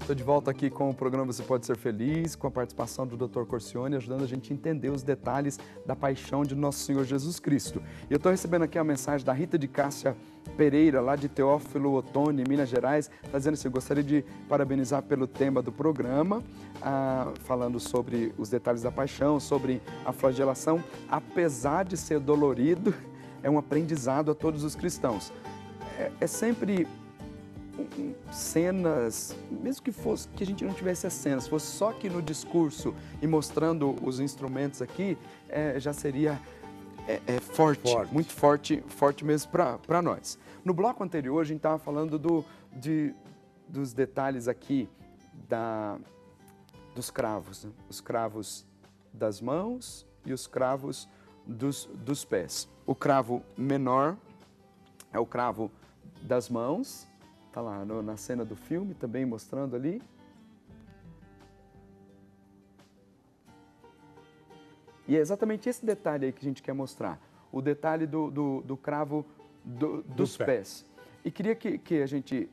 Estou de volta aqui com o programa Você Pode Ser Feliz, com a participação do Dr. Corcione, ajudando a gente a entender os detalhes da paixão de Nosso Senhor Jesus Cristo. E eu estou recebendo aqui a mensagem da Rita de Cássia Pereira, lá de Teófilo Otoni, Minas Gerais, está dizendo assim: eu gostaria de parabenizar pelo tema do programa, falando sobre os detalhes da paixão, sobre a flagelação. Apesar de ser dolorido, é um aprendizado a todos os cristãos. É sempre cenas, mesmo que a gente não tivesse as cenas, fosse só aqui no discurso e mostrando os instrumentos aqui, já seria forte, muito forte mesmo para nós. No bloco anterior, a gente estava falando dos detalhes aqui dos cravos, né? Os cravos das mãos e os cravos dos pés. O cravo menor é o cravo das mãos. Está lá na cena do filme, também mostrando ali. E é exatamente esse detalhe aí que a gente quer mostrar. O detalhe do cravo dos pés. E queria que a gente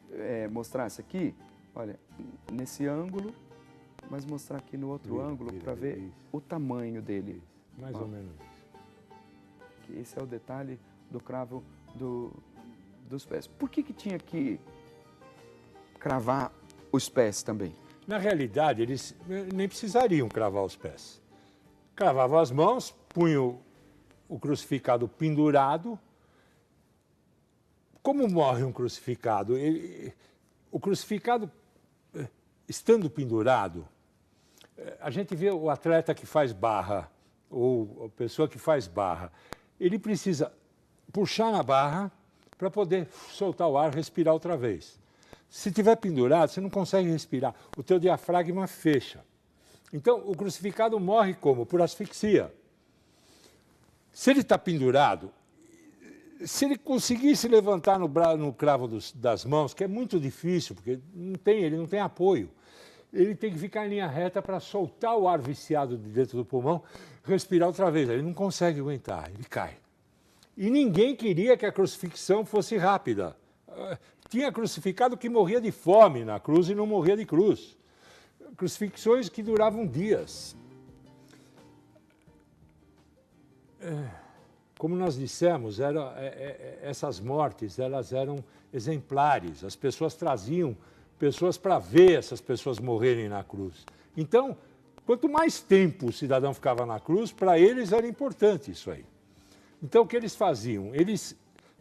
mostrasse aqui, olha, nesse ângulo, mas mostrar aqui no outro ângulo para ver isso. O tamanho dele. Isso. Mais ou menos isso. Esse é o detalhe do cravo dos pés. Por que tinha que cravar os pés também? Na realidade, eles nem precisariam cravar os pés. Cravavam as mãos, punham o crucificado pendurado. Como morre um crucificado? O crucificado, estando pendurado, a gente vê o atleta que faz barra, ou a pessoa que faz barra, ele precisa puxar na barra para poder soltar o ar, respirar outra vez. Se estiver pendurado, você não consegue respirar. O teu diafragma fecha. Então, o crucificado morre como? Por asfixia. Se ele está pendurado, se ele conseguisse levantar no cravo das mãos, que é muito difícil, porque ele não tem apoio, ele tem que ficar em linha reta para soltar o ar viciado de dentro do pulmão, respirar outra vez. Ele não consegue aguentar, ele cai. E ninguém queria que a crucifixão fosse rápida. Tinha crucificado que morria de fome na cruz e não morria de cruz. Crucifixões que duravam dias. Como nós dissemos, essas mortes elas eram exemplares. As pessoas traziam pessoas para ver essas pessoas morrerem na cruz. Então, quanto mais tempo o cidadão ficava na cruz, para eles era importante isso aí. Então, o que eles faziam? Eles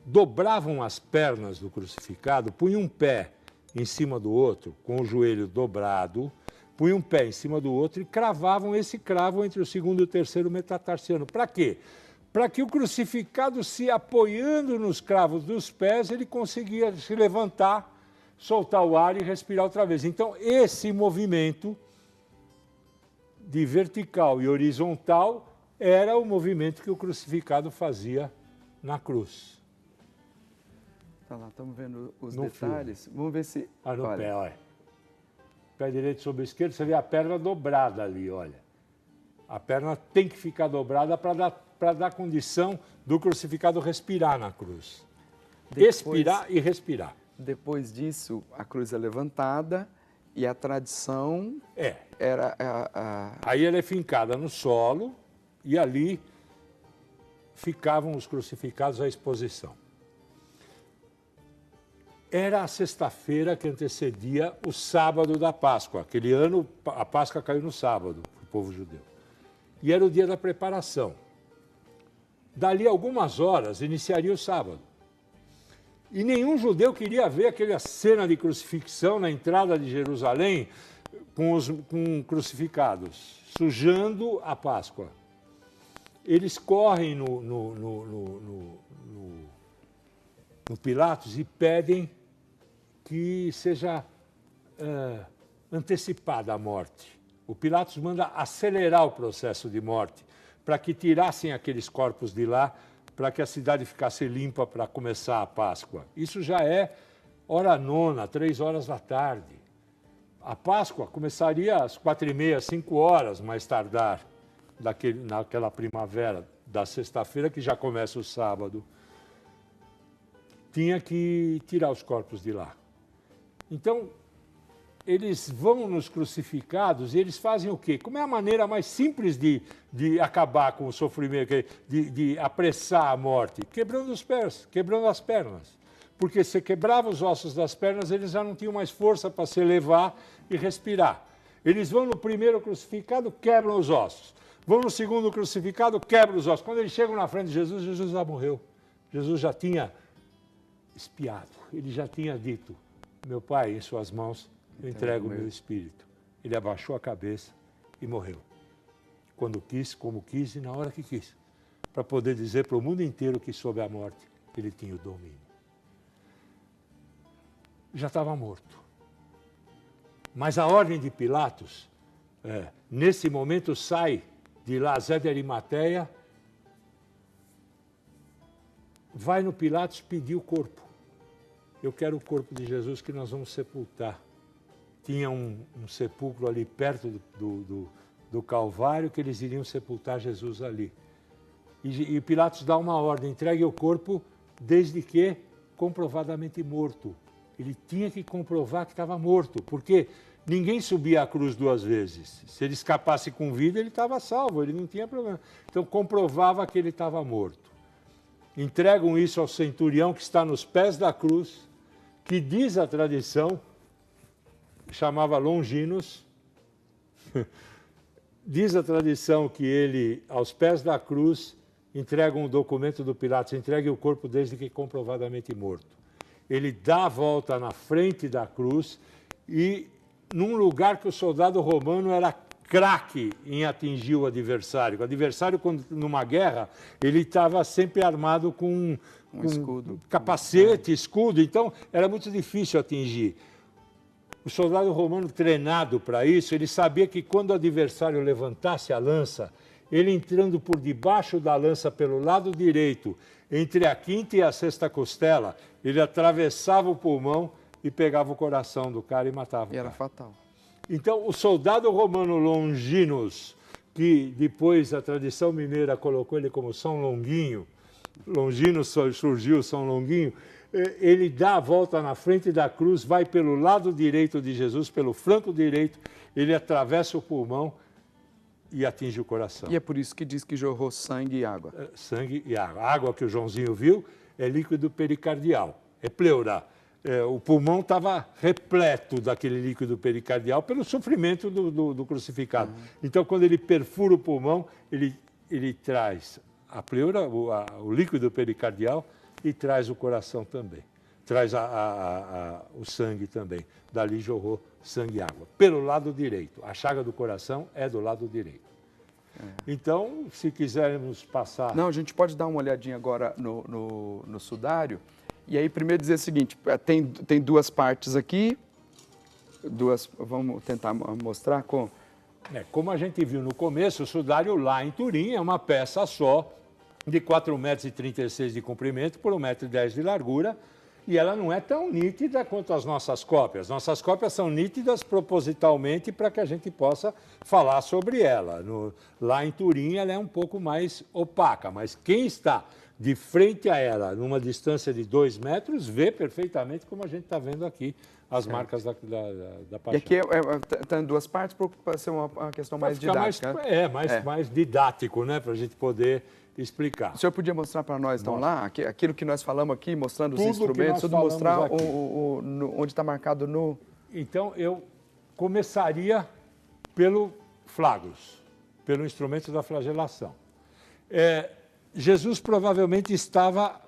dobravam as pernas do crucificado, punham um pé em cima do outro, com o joelho dobrado, punham um pé em cima do outro e cravavam esse cravo entre o segundo e o terceiro metatarsiano. Para quê? Para que o crucificado, se apoiando nos cravos dos pés, ele conseguia se levantar, soltar o ar e respirar outra vez. Então, esse movimento de vertical e horizontal era o movimento que o crucificado fazia na cruz. Tá lá, estamos vendo os detalhes. Filme. Vamos ver se... No pé, olha. Pé direito sobre o esquerdo, você vê a perna dobrada ali, olha. A perna tem que ficar dobrada para dar condição do crucificado respirar na cruz. Expirar e respirar. Depois disso, a cruz é levantada e a tradição era... Aí ela é fincada no solo e ali ficavam os crucificados à exposição. Era a sexta-feira que antecedia o sábado da Páscoa. Aquele ano, a Páscoa caiu no sábado, para o povo judeu. E era o dia da preparação. Dali a algumas horas, iniciaria o sábado. E nenhum judeu queria ver aquela cena de crucifixão na entrada de Jerusalém com crucificados, sujando a Páscoa. Eles correm no Pilatos e pedem que seja antecipada a morte. O Pilatos manda acelerar o processo de morte para que tirassem aqueles corpos de lá, para que a cidade ficasse limpa para começar a Páscoa. Isso já é hora nona, 3 horas da tarde. A Páscoa começaria às 4h30, 5 horas mais tardar, naquela primavera da sexta-feira, que já começa o sábado. Tinha que tirar os corpos de lá. Então, eles vão nos crucificados e eles fazem o quê? Como é a maneira mais simples de acabar com o sofrimento, de apressar a morte? Quebrando os pés, quebrando as pernas. Porque se quebrava os ossos das pernas, eles já não tinham mais força para se elevar e respirar. Eles vão no primeiro crucificado, quebram os ossos. Vão no segundo crucificado, quebram os ossos. Quando eles chegam na frente de Jesus, Jesus já morreu. Jesus já tinha expiado, ele já tinha dito, meu Pai, em suas mãos eu entrego o meu espírito. Ele abaixou a cabeça e morreu. Quando quis, como quis e na hora que quis. Para poder dizer para o mundo inteiro que sob a morte ele tinha o domínio. Já estava morto. Mas a ordem de Pilatos, nesse momento, sai de lá Zé de Arimateia, vai no Pilatos pedir o corpo. Eu quero o corpo de Jesus que nós vamos sepultar. Tinha um sepulcro ali perto do Calvário que eles iriam sepultar Jesus ali. E Pilatos dá uma ordem, entregue o corpo desde que comprovadamente morto. Ele tinha que comprovar que estava morto, porque ninguém subia à cruz duas vezes. Se ele escapasse com vida, ele estava salvo, ele não tinha problema. Então comprovava que ele estava morto. Entregam isso ao centurião que está nos pés da cruz, que diz a tradição, chamava Longinos, diz a tradição que ele, aos pés da cruz, entrega um documento do Pilatos, entregue o corpo desde que comprovadamente morto. Ele dá a volta na frente da cruz e num lugar que o soldado romano era craque em atingir o adversário. O adversário, numa guerra, ele estava sempre armado com escudo, capacete, escudo, então era muito difícil atingir. O soldado romano treinado para isso, ele sabia que quando o adversário levantasse a lança, ele entrando por debaixo da lança pelo lado direito, entre a quinta e a sexta costela, ele atravessava o pulmão e pegava o coração do cara e matava o cara. E era fatal. Então, o soldado romano Longinos, que depois a tradição mineira colocou ele como São Longuinho, Longinos surgiu São Longuinho, ele dá a volta na frente da cruz, vai pelo lado direito de Jesus, pelo flanco direito, ele atravessa o pulmão e atinge o coração. E é por isso que diz que jorrou sangue e água. Sangue e água. A água que o Joãozinho viu é líquido pericardial, é pleura. O pulmão estava repleto daquele líquido pericardial pelo sofrimento do crucificado. Então, quando ele perfura o pulmão, ele traz a pleura, o líquido pericardial, e traz o coração também. Traz o sangue também. Dali jorrou sangue e água. Pelo lado direito. A chaga do coração é do lado direito. Então, se quisermos passar... Não, a gente pode dar uma olhadinha agora no sudário. E aí, primeiro dizer o seguinte, tem duas partes aqui, vamos tentar mostrar com... Como a gente viu no começo, o sudário lá em Turim é uma peça só, de 4,36 m de comprimento por 1,10 m de largura, e ela não é tão nítida quanto as nossas cópias. Nossas cópias são nítidas propositalmente para que a gente possa falar sobre ela. Lá em Turim ela é um pouco mais opaca, mas quem está de frente a ela, numa distância de 2 metros, vê perfeitamente como a gente está vendo aqui as marcas da paixão. E aqui está em duas partes para ser uma questão mais didática. Mais didático, né, para a gente poder explicar. O senhor podia mostrar para nós, então, lá, aquilo que nós falamos aqui, mostrando os instrumentos, tudo mostrar onde está marcado no... Então, eu começaria pelo flagros, pelo instrumento da flagelação. Jesus provavelmente estava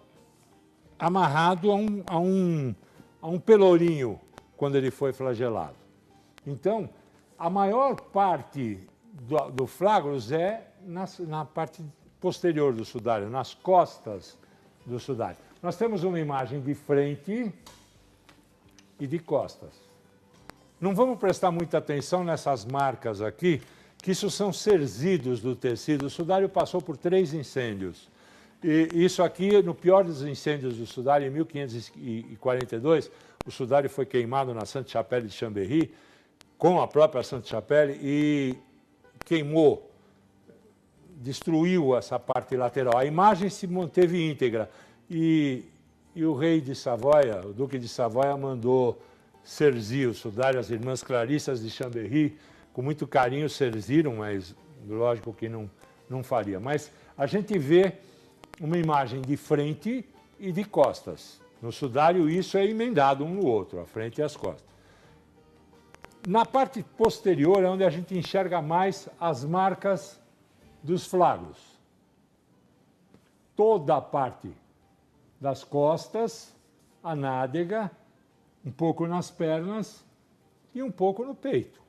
amarrado a um pelourinho quando ele foi flagelado. Então, a maior parte do flagros é na parte posterior do sudário, nas costas do sudário. Nós temos uma imagem de frente e de costas. Não vamos prestar muita atenção nessas marcas aqui, que isso são cerzidos do tecido. O sudário passou por 3 incêndios. E isso aqui, no pior dos incêndios do sudário, em 1542, o sudário foi queimado na Sainte-Chapelle de Chambéry, com a própria Sainte-Chapelle, e queimou, destruiu essa parte lateral. A imagem se manteve íntegra. E o rei de Savoia, o duque de Savoia, mandou Cerzy, o sudário, as irmãs Clarissas de Chambéry, com muito carinho serziram, mas lógico que não faria. Mas a gente vê uma imagem de frente e de costas. No sudário isso é emendado um no outro, a frente e as costas. Na parte posterior é onde a gente enxerga mais as marcas dos flagros. Toda a parte das costas, a nádega, um pouco nas pernas e um pouco no peito.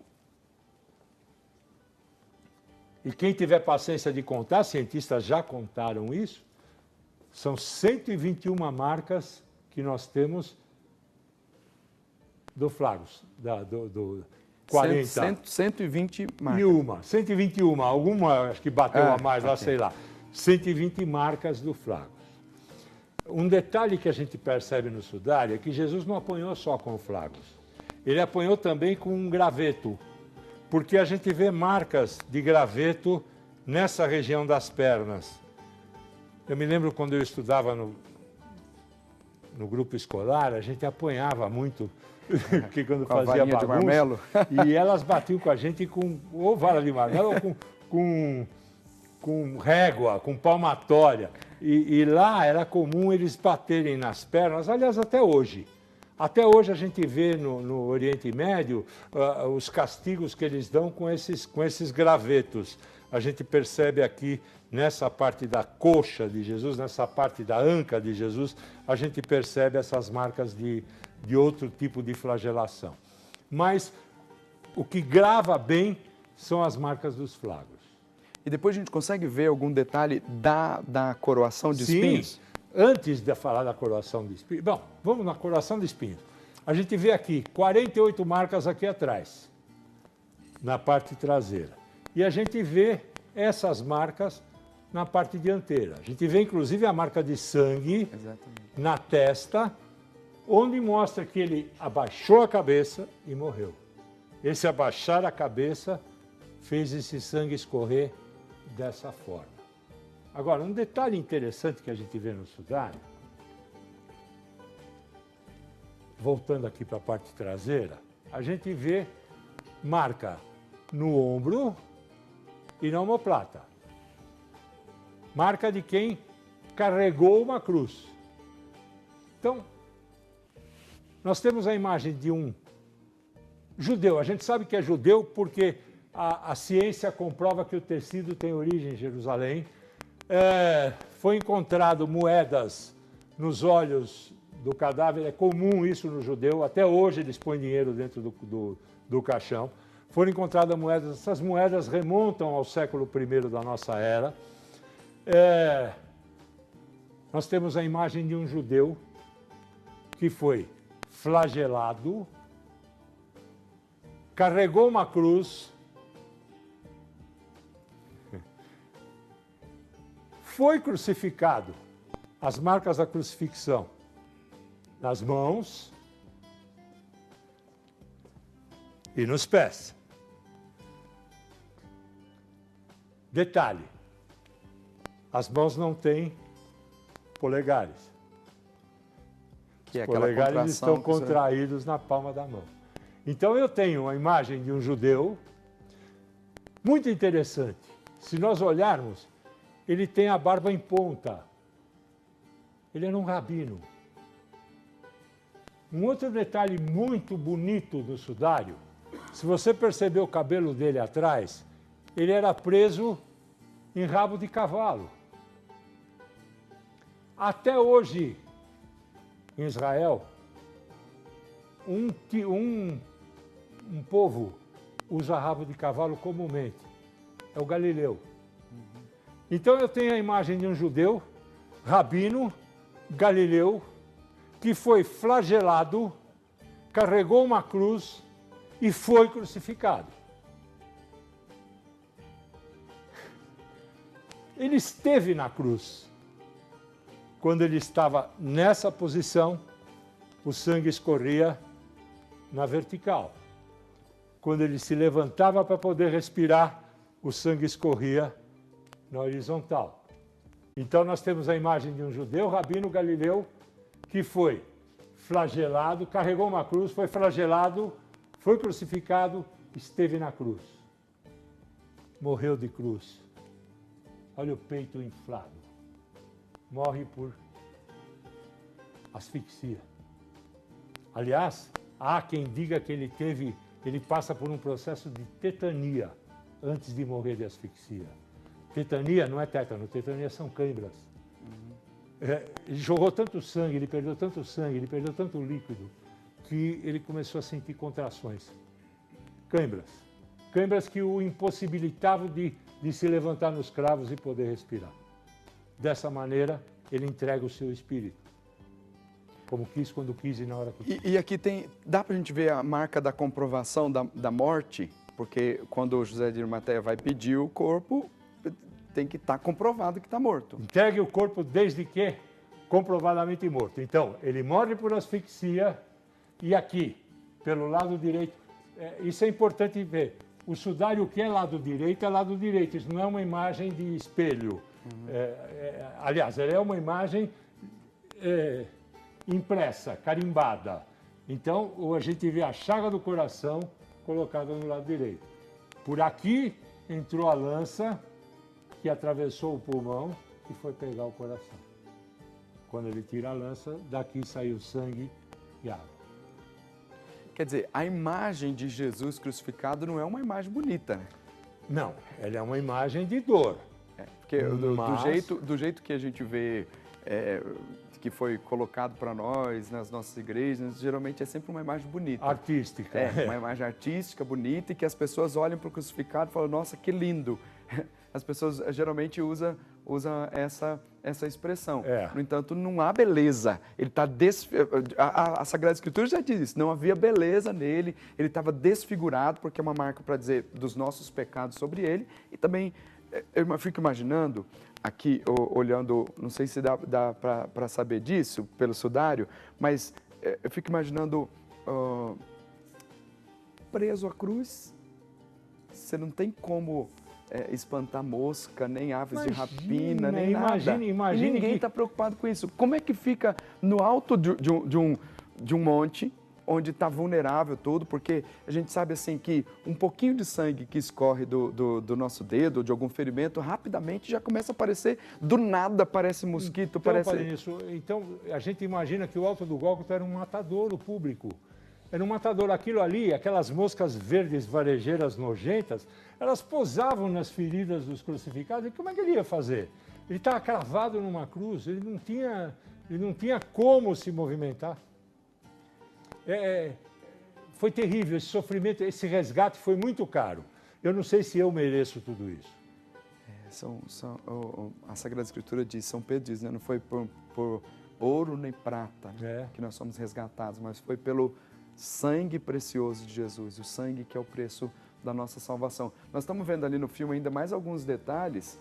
E quem tiver paciência de contar, cientistas já contaram isso, são 121 marcas que nós temos do flagros, do 40. 120 marcas. 121, alguma acho que bateu a mais lá, sei lá. 120 marcas do flagros. Um detalhe que a gente percebe no sudário é que Jesus não apanhou só com flagros. Ele apanhou também com um graveto, porque a gente vê marcas de graveto nessa região das pernas. Eu me lembro quando eu estudava no grupo escolar, a gente apanhava muito, porque quando com fazia bagunça, de marmelo. E elas batiam com a gente com ou vara de marmelo ou com régua, com palmatória. E lá era comum eles baterem nas pernas, aliás, até hoje. Até hoje a gente vê no Oriente Médio os castigos que eles dão com esses gravetos. A gente percebe aqui nessa parte da coxa de Jesus, nessa parte da anca de Jesus, a gente percebe essas marcas de outro tipo de flagelação. Mas o que grava bem são as marcas dos flagros. E depois a gente consegue ver algum detalhe da coroação de espinhos? Sim. Antes de falar da coroação de espinhos, bom, vamos na coroação de espinhos. A gente vê aqui 48 marcas aqui atrás, na parte traseira. E a gente vê essas marcas na parte dianteira. A gente vê inclusive a marca de sangue na testa, onde mostra que ele abaixou a cabeça e morreu. Esse abaixar a cabeça fez esse sangue escorrer dessa forma. Agora, um detalhe interessante que a gente vê no sudário, voltando aqui para a parte traseira, a gente vê marca no ombro e na omoplata. Marca de quem carregou uma cruz. Então, nós temos a imagem de um judeu. A gente sabe que é judeu porque a ciência comprova que o tecido tem origem em Jerusalém. Foi encontrado moedas nos olhos do cadáver, é comum isso no judeu, até hoje eles põem dinheiro dentro do caixão. Foram encontradas moedas, essas moedas remontam ao século I da nossa era. Nós temos a imagem de um judeu que foi flagelado, carregou uma cruz, foi crucificado, as marcas da crucifixão nas mãos e nos pés. Detalhe, as mãos não têm polegares. Que é Os polegares estão contraídos na palma da mão. Então eu tenho a imagem de um judeu muito interessante. Se nós olharmos, ele tem a barba em ponta. Ele era um rabino. Um outro detalhe muito bonito do sudário, se você perceber o cabelo dele atrás, ele era preso em rabo de cavalo. Até hoje, em Israel, um povo usa rabo de cavalo comumente. É o galileu. Então eu tenho a imagem de um judeu, rabino, galileu, que foi flagelado, carregou uma cruz e foi crucificado. Ele esteve na cruz. Quando ele estava nessa posição, o sangue escorria na vertical. Quando ele se levantava para poder respirar, o sangue escorria na horizontal. Então nós temos a imagem de um judeu, rabino galileu, que foi flagelado, carregou uma cruz, foi flagelado, foi crucificado, esteve na cruz. Morreu de cruz. Olha o peito inflado. Morre por asfixia. Aliás, há quem diga que ele passa por um processo de tetania antes de morrer de asfixia. Tetania não é tétano, tetania são câimbras. Ele jogou tanto sangue, ele perdeu tanto sangue, ele perdeu tanto líquido, que ele começou a sentir contrações. Câimbras. Câimbras que o impossibilitavam de se levantar nos cravos e poder respirar. Dessa maneira, ele entrega o seu espírito. Como quis, quando quis e na hora que quis. E aqui dá para a gente ver a marca da comprovação da morte, porque quando o José de Arimateia vai pedir o corpo, tem que estar comprovado que está morto. Entregue o corpo desde que comprovadamente morto. Então, ele morre por asfixia e aqui, pelo lado direito, isso é importante ver. O sudário que é lado direito, isso não é uma imagem de espelho. Aliás, ela é uma imagem impressa, carimbada. Então, a gente vê a chaga do coração colocada no lado direito. Por aqui entrou a lança que atravessou o pulmão e foi pegar o coração. Quando ele tira a lança, daqui saiu sangue e água. Quer dizer, a imagem de Jesus crucificado não é uma imagem bonita, né? Não, ela é uma imagem de dor. Porque do jeito que a gente vê, que foi colocado para nós, nas nossas igrejas, geralmente é sempre uma imagem bonita. Artística. Uma imagem artística, bonita, e que as pessoas olham para o crucificado e falam, nossa, que lindo. As pessoas geralmente usam essa expressão. No entanto, não há beleza. Ele está a Sagrada Escritura já diz isso, não havia beleza nele, ele estava desfigurado, porque é uma marca para dizer dos nossos pecados sobre ele. E também, eu fico imaginando, aqui, olhando, não sei se dá para saber disso, pelo sudário, mas eu fico imaginando preso à cruz, você não tem como espantar mosca, nem aves de rapina, nem nada. Imagine e ninguém está preocupado com isso. Como é que fica no alto de um monte, onde está vulnerável tudo? Porque a gente sabe assim que um pouquinho de sangue que escorre do nosso dedo, de algum ferimento, rapidamente já começa a aparecer, do nada parece mosquito, Então, a gente imagina que o Alto do Gólgota era um matadouro público. Era um matadouro. Aquilo ali, aquelas moscas verdes varejeiras nojentas, elas posavam nas feridas dos crucificados. E como é que ele ia fazer? Ele estava cravado numa cruz, ele não tinha como se movimentar. Foi terrível esse sofrimento, esse resgate foi muito caro. Eu não sei se eu mereço tudo isso. A Sagrada Escritura diz, São Pedro diz, né? Não foi por ouro nem prata que nós somos resgatados, mas foi pelo sangue precioso de Jesus, o sangue que é o preço da nossa salvação. Nós estamos vendo ali no filme ainda mais alguns detalhes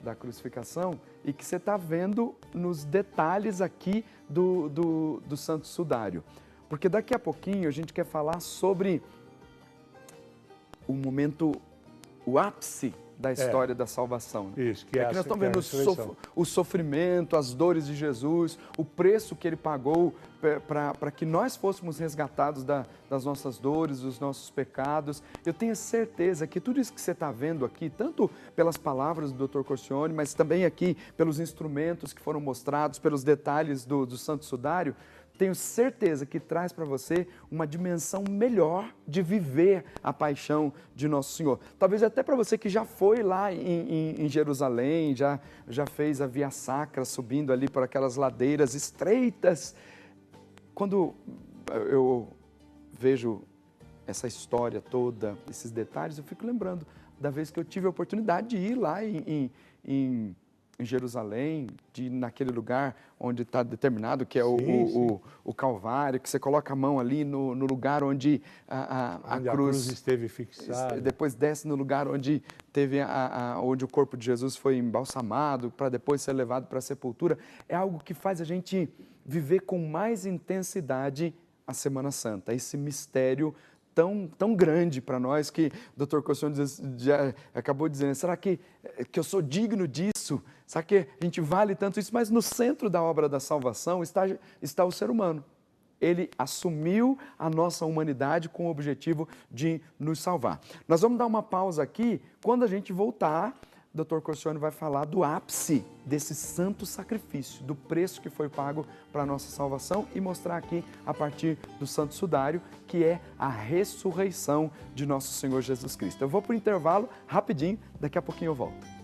da crucificação e que você está vendo nos detalhes aqui do Santo Sudário. Porque daqui a pouquinho a gente quer falar sobre o momento, o ápice da história da salvação. Isso, que nós estamos vendo o sofrimento, as dores de Jesus, o preço que ele pagou para que nós fôssemos resgatados das nossas dores, dos nossos pecados. Eu tenho certeza que tudo isso que você está vendo aqui, tanto pelas palavras do Dr. Corcione, mas também aqui pelos instrumentos que foram mostrados, pelos detalhes do Santo Sudário, tenho certeza que traz para você uma dimensão melhor de viver a paixão de Nosso Senhor. Talvez até para você que já foi lá em Jerusalém, já fez a Via Sacra subindo ali por aquelas ladeiras estreitas. Quando eu vejo essa história toda, esses detalhes, eu fico lembrando da vez que eu tive a oportunidade de ir lá em Jerusalém, naquele lugar onde está determinado, que é o Calvário, que você coloca a mão ali no lugar onde a cruz esteve fixada. Depois desce no lugar onde onde o corpo de Jesus foi embalsamado, para depois ser levado para a sepultura. É algo que faz a gente viver com mais intensidade a Semana Santa, esse mistério tão grande para nós que o Dr. Corcione já acabou dizendo, será que eu sou digno disso? Será que a gente vale tanto isso? Mas no centro da obra da salvação está o ser humano. Ele assumiu a nossa humanidade com o objetivo de nos salvar. Nós vamos dar uma pausa aqui. Quando a gente voltar, o Dr. Corcione vai falar do ápice desse santo sacrifício, do preço que foi pago para a nossa salvação e mostrar aqui a partir do Santo Sudário, que é a ressurreição de nosso Senhor Jesus Cristo. Eu vou para o intervalo rapidinho, daqui a pouquinho eu volto.